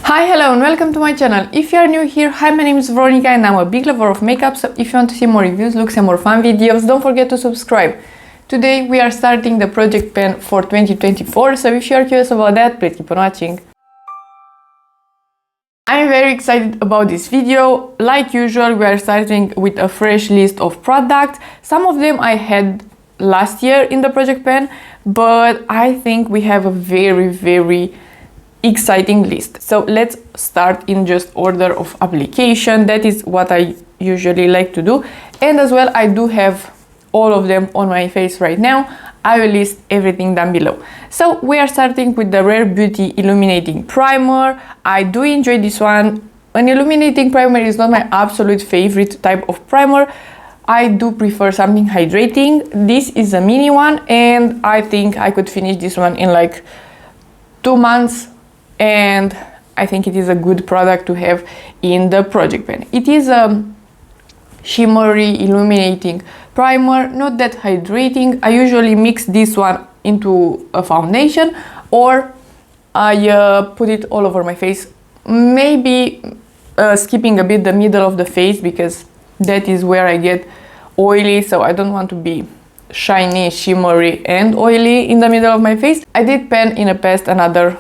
Hi, hello and welcome to my channel. If you are new here, hi, my name is Veronica and I'm a big lover of makeup, so if you want to see more reviews, looks and more fun videos, don't forget to subscribe. Today we are starting the project pen for 2024, so if you are curious about that, please keep on watching. I'm very excited about this video. Like usual, we are starting with a fresh list of products. Some of them I had last year in the project pen, but I think we have a very exciting list. So let's start in just order of application. That is what I usually like to do, and as well I do have all of them on my face right now. I will list everything down below. So we are starting with the Rare Beauty Illuminating Primer. I do enjoy this one. An illuminating primer is not my absolute favorite type of primer. I do prefer something hydrating. This is a mini one and I think I could finish this one in like 2 months, and I think it is a good product to have in the project pen. It is a shimmery illuminating primer, not that hydrating. I usually mix this one into a foundation, or I put it all over my face, maybe skipping a bit the middle of the face because that is where I get oily, so I don't want to be shiny, shimmery and oily in the middle of my face. I did pen in the past another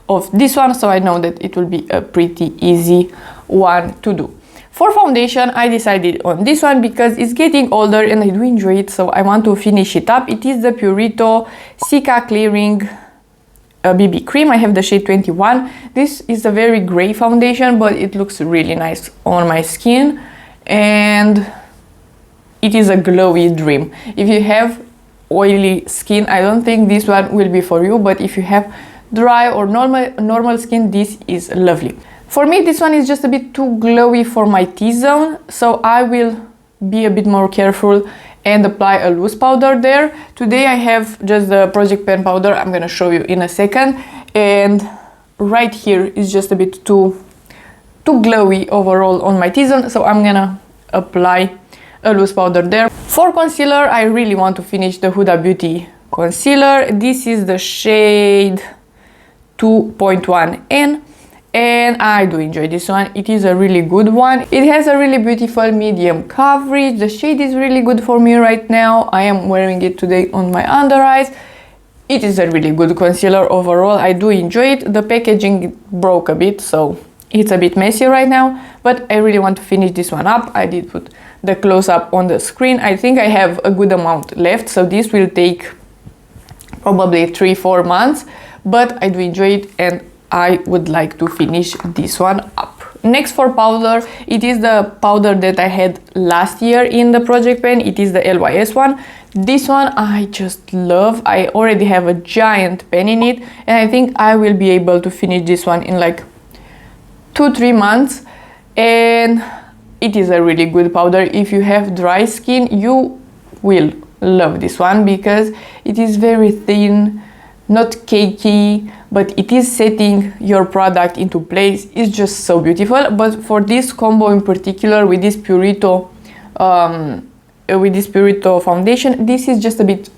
of this one, so I know that it will be a pretty easy one to do. For foundation, I decided on this one because it's getting older and I do enjoy it, so I want to finish it up. It is the Purito Cica Clearing BB Cream. I have the shade 21. This is a very gray foundation, but it looks really nice on my skin and it is a glowy dream. If you have oily skin, I don't think this one will be for you, but if you have dry or normal skin, this is lovely. For me, this one is just a bit too glowy for my T-zone, so I will be a bit more careful and apply a loose powder there. Today I have just the project pen powder, I'm gonna show you in a second, and right here is just a bit too glowy overall on my T-zone, so I'm gonna apply a loose powder there. For concealer, I really want to finish the Huda Beauty concealer. This is the shade 2.1N and I do enjoy this one. It is a really good one. It has a really beautiful medium coverage. The shade is really good for me right now. I am wearing it today on my under eyes. It is a really good concealer overall. I do enjoy it. The packaging broke a bit, so it's a bit messy right now, but I really want to finish this one up. I did put the close-up on the screen. I think I have a good amount left, so this will take probably 3-4 months, but I do enjoy it and I would like to finish this one up. Next, for powder, it is the powder that I had last year in the project pen. It is the LYS one. This one I just love. I already have a giant pen in it and I think I will be able to finish this one in like 2-3 months, and it is a really good powder. If you have dry skin, you will love this one because it is very thin, not cakey, but it is setting your product into place. It's just so beautiful. But for this combo in particular with this Purito foundation, this is just a bit,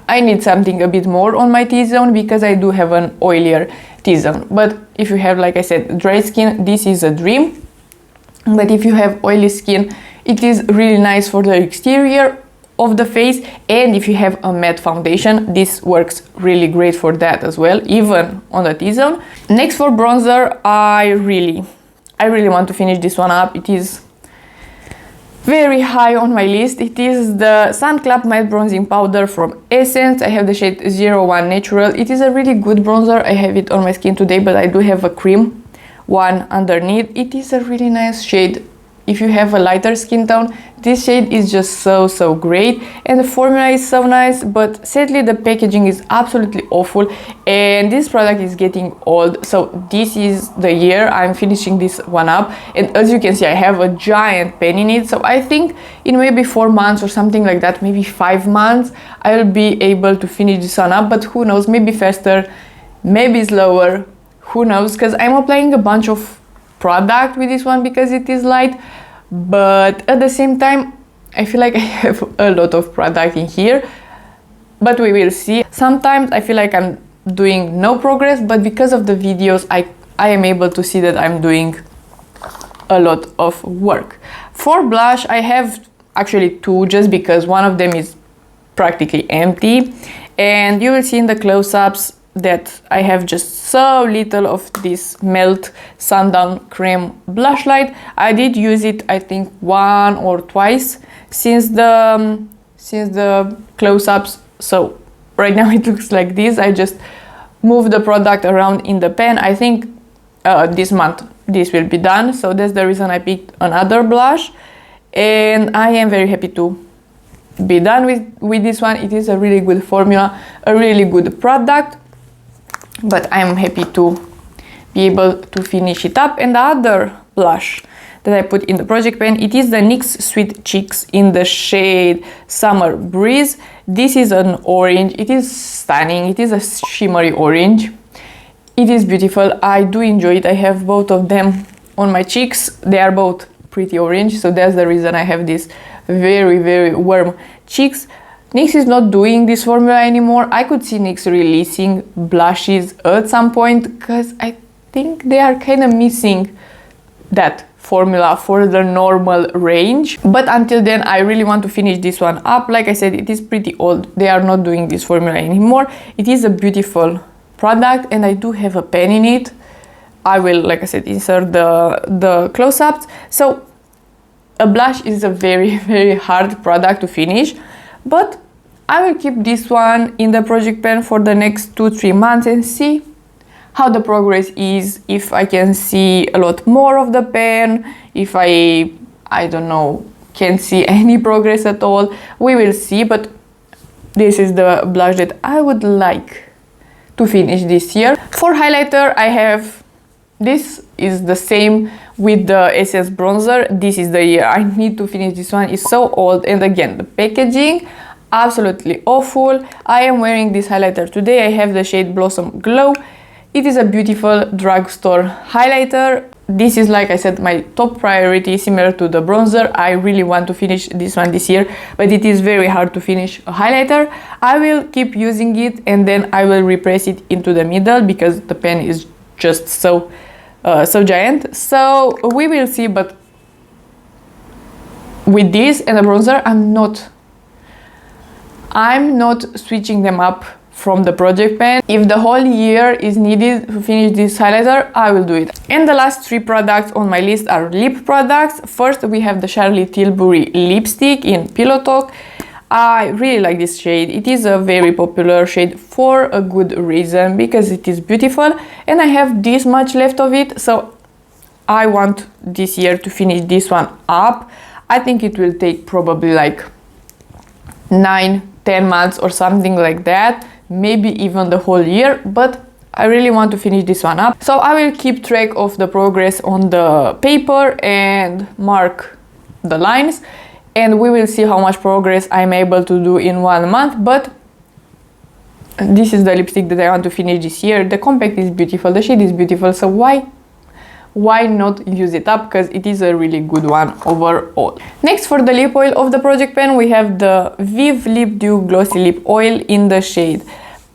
I need something a bit more on my T-zone because I do have an oilier T-zone. But if you have, like I said, dry skin, this is a dream. But if you have oily skin, it is really nice for the exterior of the face, and if you have a matte foundation, this works really great for that as well, even on the T-zone. Next, for bronzer, I really want to finish this one up. It is very high on my list. It is the Sun Club Matte Bronzing Powder from Essence. I have the shade 01 Natural. It is a really good bronzer. I have it on my skin today, but I do have a cream one underneath. It is a really nice shade. If you have a lighter skin tone, this shade is just so great, and the formula is so nice, but sadly the packaging is absolutely awful and this product is getting old, so this is the year I'm finishing this one up. And as you can see, I have a giant pen in it, so I think in maybe 4 months or something like that, maybe 5 months, I'll be able to finish this one up. But who knows, maybe faster, maybe slower, who knows, because I'm applying a bunch of product with this one because it is light, but at the same time I feel like I have a lot of product in here, but we will see. Sometimes I feel like I'm doing no progress, but because of the videos I I am able to see that I'm doing a lot of work. For blush, I have actually two, just because one of them is practically empty, and you will see in the close-ups that I have just so little of this Melt Sundown Cream Blush Light. I did use it, I think, 1 or twice since the close-ups, so right now it looks like this. I just moved the product around in the pan. I think this month this will be done, so that's the reason I picked another blush, and I am very happy to be done with this one. It is a really good formula, a really good product, but I'm happy to be able to finish it up. And the other blush that I put in the project pan, it is the NYX Sweet Cheeks in the shade Summer Breeze. This is an orange. It is stunning. It is a shimmery orange. It is beautiful. I do enjoy it. I have both of them on my cheeks. They are both pretty orange, so that's the reason I have this very, very warm cheeks. NYX is not doing this formula anymore. I could see NYX releasing blushes at some point, because I think they are kind of missing that formula for the normal range. But until then, I really want to finish this one up. Like I said, it is pretty old. They are not doing this formula anymore. It is a beautiful product, and I do have a pen in it. I will, like I said, insert the close-ups. So a blush is a very, very hard product to finish, but I will keep this one in the project pan for the next 2-3 months and see how the progress is, if I can see a lot more of the pen, if I don't know, can see any progress at all. We will see, but this is the blush that I would like to finish this year. For highlighter, I have, this is the same with the Essence bronzer. This is the year I need to finish this one. It's so old, and again, the packaging, absolutely awful. I am wearing this highlighter today. I have the shade Blossom Glow. It is a beautiful drugstore highlighter. This is, like I said, my top priority, similar to the bronzer. I really want to finish this one this year, but it is very hard to finish a highlighter. I will keep using it, and then I will repress it into the middle because the pen is just so giant. So we will see, but with this and the bronzer, I'm not switching them up from the project pen. If the whole year is needed to finish this highlighter, I will do it. And the last 3 products on my list are lip products. First, we have the Charlotte Tilbury lipstick in Pillow Talk. I really like this shade. It is a very popular shade for a good reason, because it is beautiful, and I have this much left of it, so I want this year to finish this one up. I think it will take probably like 9-10 months or something like that, maybe even the whole year, but I really want to finish this one up. So I will keep track of the progress on the paper and mark the lines, and we will see how much progress I'm able to do in 1 month. But this is the lipstick that I want to finish this year. The compact is beautiful, the shade is beautiful, so why not use it up, because it is a really good one overall. Next, for the lip oil of the project pen, we have the VIEVE Lip Dew Glossy Lip Oil in the shade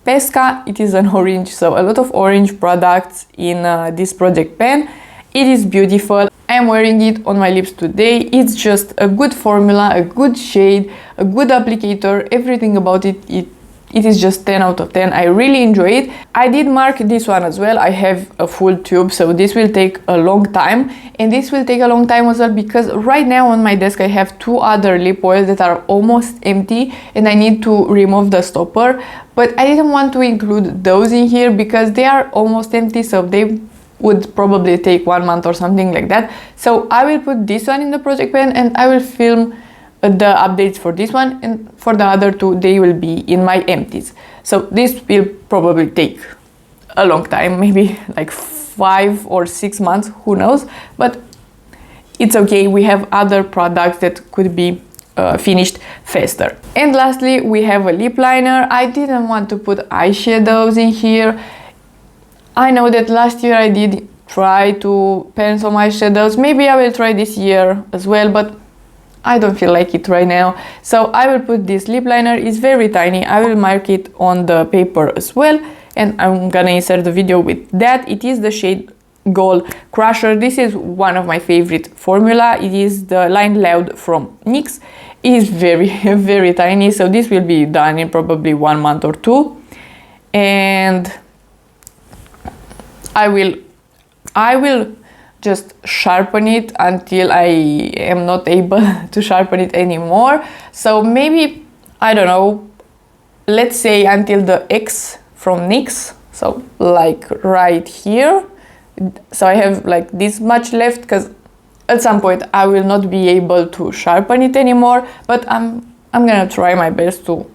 Pesca. It is an orange, so a lot of orange products in this project pen. It is beautiful. I am wearing it on my lips today. It's just a good formula, a good shade, a good applicator, everything about it. It is just 10 out of 10. I really enjoy it. I did mark this one as well. I have a full tube, so this will take a long time. And this will take a long time as well, because right now on my desk I have 2 other lip oils that are almost empty, and I need to remove the stopper. But I didn't want to include those in here because they are almost empty, so they would probably take 1 month or something like that. So I will put this one in the project pen, and I will film the updates for this one, and for the other 2 they will be in my empties. So this will probably take a long time, maybe like 5 or 6 months, who knows, but it's okay. We have other products that could be finished faster. And lastly, we have a lip liner. I didn't want to put eyeshadows in here. I know that last year I did try to pen some eyeshadows. Maybe I will try this year as well, but I don't feel like it right now. So I will put this lip liner. It's very tiny. I will mark it on the paper as well, and I'm gonna insert the video with that. It is the shade Gold Crusher. This is one of my favorite formula. It is the Line Loud from NYX. It is very very tiny, so this will be done in probably 1 month or 2, and I will just sharpen it until I am not able to sharpen it anymore. So maybe, I don't know, let's say until the X from NYX, so like right here. So I have like this much left, because at some point I will not be able to sharpen it anymore, but I'm gonna try my best to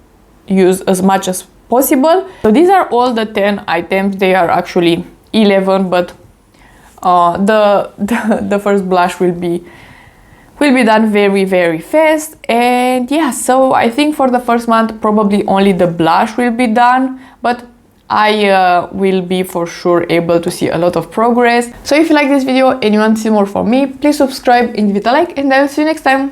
use as much as possible. So these are all the 10 items. They are actually 11, but the first blush will be done very very fast. And yeah, so I think for the first month probably only the blush will be done, but I will be for sure able to see a lot of progress. So if you like this video and you want to see more from me, please subscribe and give it a like, and I will see you next time.